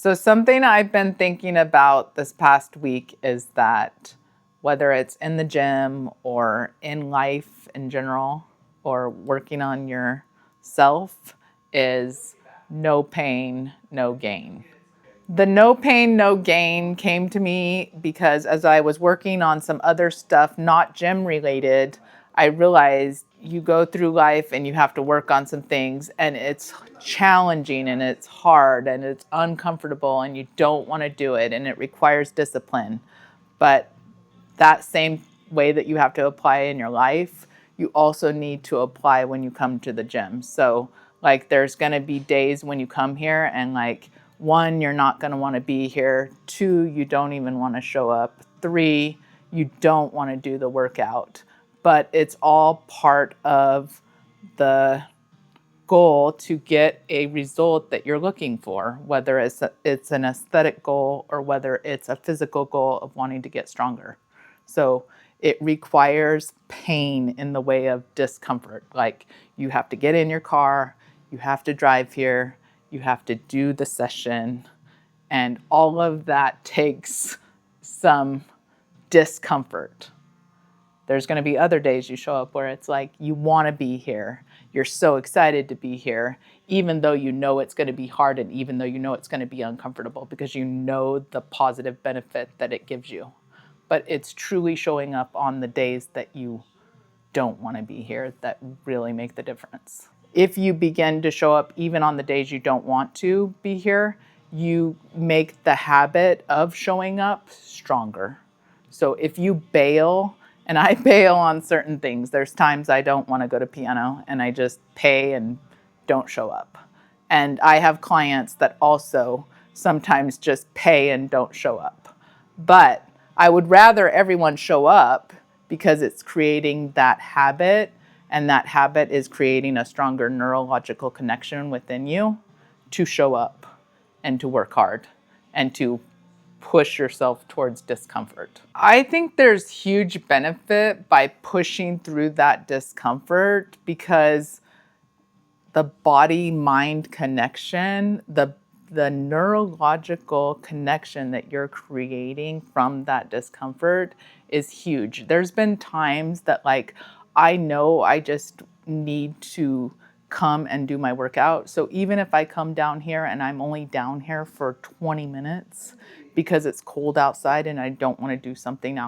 So something I've been thinking about this past week is that whether it's in the gym or in life in general or working on yourself is no pain, no gain. The no pain, no gain came to me because as I was working on some other stuff, not gym related, I realized you go through life and you have to work on some things and it's challenging and it's hard and it's uncomfortable and you don't want to do it and it requires discipline. But that same way that you have to apply in your life, you also need to apply when you come to the gym. So like there's going to be days when you come here and like 1, you're not going to want to be here. 2, you don't even want to show up. 3, you don't want to do the workout. But it's all part of the goal to get a result that you're looking for, whether it's an aesthetic goal or whether it's a physical goal of wanting to get stronger. So it requires pain in the way of discomfort. Like you have to get in your car, you have to drive here, you have to do the session, and all of that takes some discomfort. There's going to be other days you show up where it's like you want to be here. You're so excited to be here, even though you know it's going to be hard and even though you know it's going to be uncomfortable because you know the positive benefit that it gives you. But it's truly showing up on the days that you don't want to be here that really make the difference. If you begin to show up even on the days you don't want to be here, you make the habit of showing up stronger. So if you bail, and I bail on certain things, there's times I don't want to go to piano and I just pay and don't show up. And I have clients that also sometimes just pay and don't show up. But I would rather everyone show up because it's creating that habit, and that habit is creating a stronger neurological connection within you to show up and to work hard and to push yourself towards discomfort. I think there's huge benefit by pushing through that discomfort because the body-mind connection, the neurological connection that you're creating from that discomfort is huge. There's been times that like, I know I just need to come and do my workout. So even if I come down here and I'm only down here for 20 minutes because it's cold outside and I don't want to do something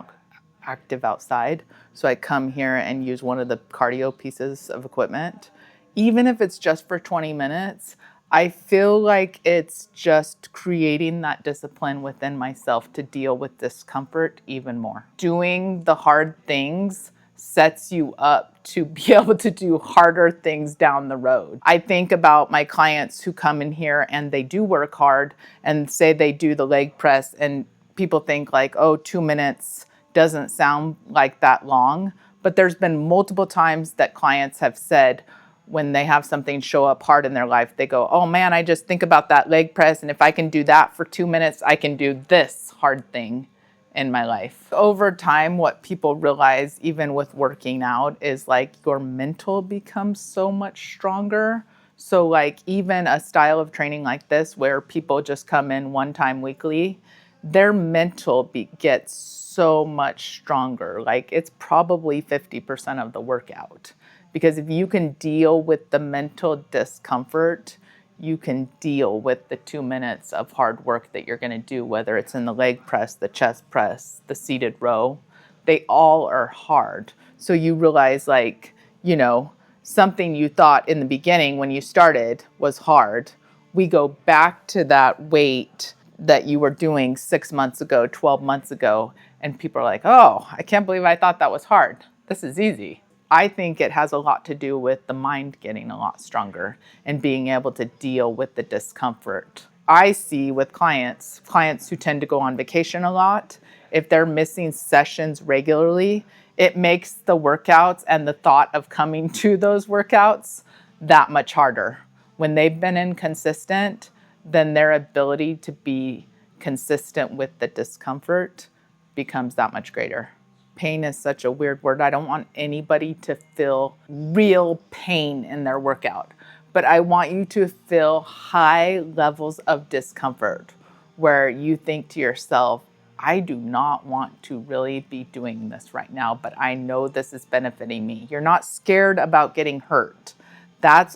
active outside, so I come here and use one of the cardio pieces of equipment, even if it's just for 20 minutes, I feel like it's just creating that discipline within myself to deal with discomfort even more. Doing the hard things sets you up to be able to do harder things down the road. I think about my clients who come in here and they do work hard and say they do the leg press, and people think like, oh, 2 minutes doesn't sound like that long. But there's been multiple times that clients have said, when they have something show up hard in their life, they go, oh man, I just think about that leg press, and if I can do that for 2 minutes, I can do this hard thing in my life. Over time, what people realize, even with working out, is like your mental becomes so much stronger. So like even a style of training like this, where people just come in one time weekly, their mental gets so much stronger. Like it's probably 50% of the workout. Because if you can deal with the mental discomfort, you can deal with the 2 minutes of hard work that you're going to do, whether it's in the leg press, the chest press, the seated row. They all are hard. So you realize like, you know, something you thought in the beginning when you started was hard. We go back to that weight that you were doing 6 months ago, 12 months ago, and people are like, oh, I can't believe I thought that was hard. This is easy. I think it has a lot to do with the mind getting a lot stronger and being able to deal with the discomfort. I see with clients who tend to go on vacation a lot, if they're missing sessions regularly, it makes the workouts and the thought of coming to those workouts that much harder. When they've been inconsistent, then their ability to be consistent with the discomfort becomes that much greater. Pain is such a weird word. I don't want anybody to feel real pain in their workout, but I want you to feel high levels of discomfort where you think to yourself, I do not want to really be doing this right now, but I know this is benefiting me. You're not scared about getting hurt.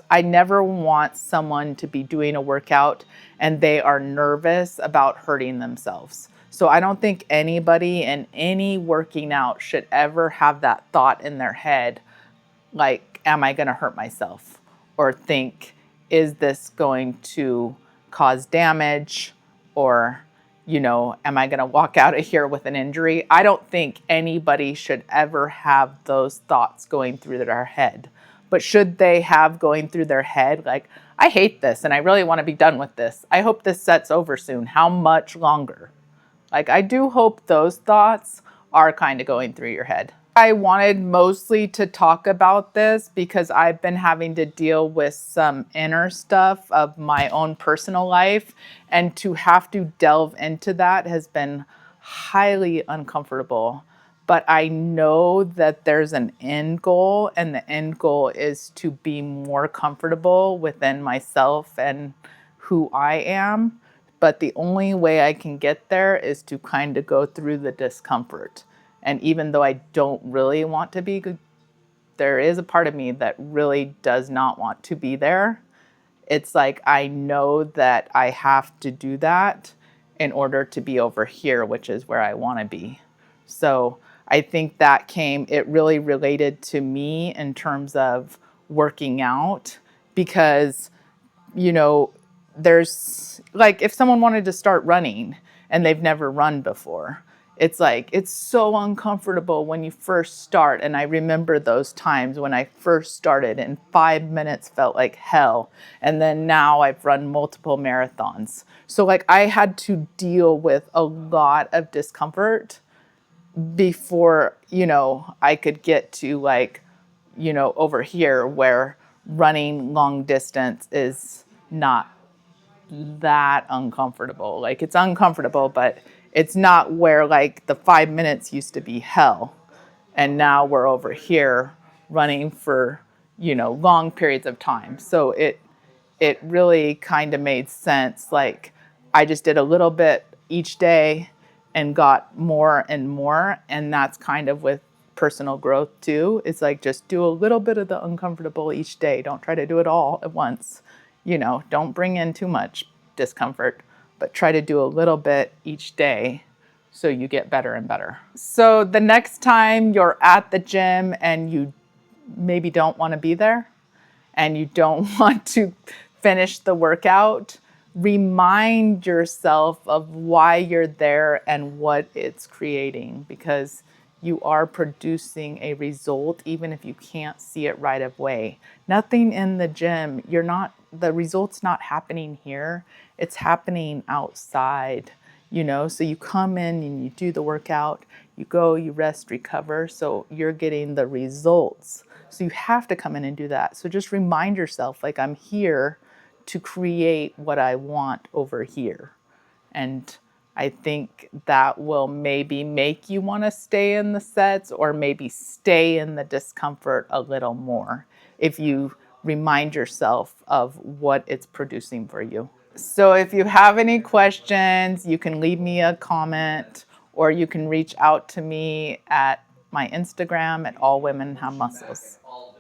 I never want someone to be doing a workout and they are nervous about hurting themselves. So I don't think anybody in any working out should ever have that thought in their head, like, am I going to hurt myself? Or think, is this going to cause damage? Or, am I going to walk out of here with an injury? I don't think anybody should ever have those thoughts going through their head. But should they have going through their head, like, I hate this and I really want to be done with this. I hope this set's over soon. How much longer? Like, I do hope those thoughts are kind of going through your head. I wanted mostly to talk about this because I've been having to deal with some inner stuff of my own personal life, and to have to delve into that has been highly uncomfortable. But I know that there's an end goal, and the end goal is to be more comfortable within myself and who I am. But the only way I can get there is to kind of go through the discomfort. And even though I don't really want to be, there is a part of me that really does not want to be there. It's like I know that I have to do that in order to be over here, which is where I want to be. So I think it really related to me in terms of working out, because, there's like, if someone wanted to start running and they've never run before, it's like, it's so uncomfortable when you first start. And I remember those times when I first started and 5 minutes felt like hell. And then now I've run multiple marathons. So like, I had to deal with a lot of discomfort before, I could get to like, over here where running long distance is not that uncomfortable. Like, it's uncomfortable, but it's not where like the 5 minutes used to be hell. And now we're over here running for, long periods of time. So it really kind of made sense. Like, I just did a little bit each day and got more and more. And that's kind of with personal growth too. It's like, just do a little bit of the uncomfortable each day. Don't try to do it all at once. Don't bring in too much discomfort, but try to do a little bit each day so you get better and better. So the next time you're at the gym and you maybe don't want to be there and you don't want to finish the workout, remind yourself of why you're there and what it's creating, because you are producing a result even if you can't see it right away. Nothing in the gym, the result's not happening here. It's happening outside, So you come in and you do the workout, you go, you rest, recover. So you're getting the results. So you have to come in and do that. So just remind yourself, like, I'm here to create what I want over here. And I think that will maybe make you want to stay in the sets, or maybe stay in the discomfort a little more if you remind yourself of what it's producing for you. So if you have any questions, you can leave me a comment, or you can reach out to me at my Instagram at All Women Have Muscles.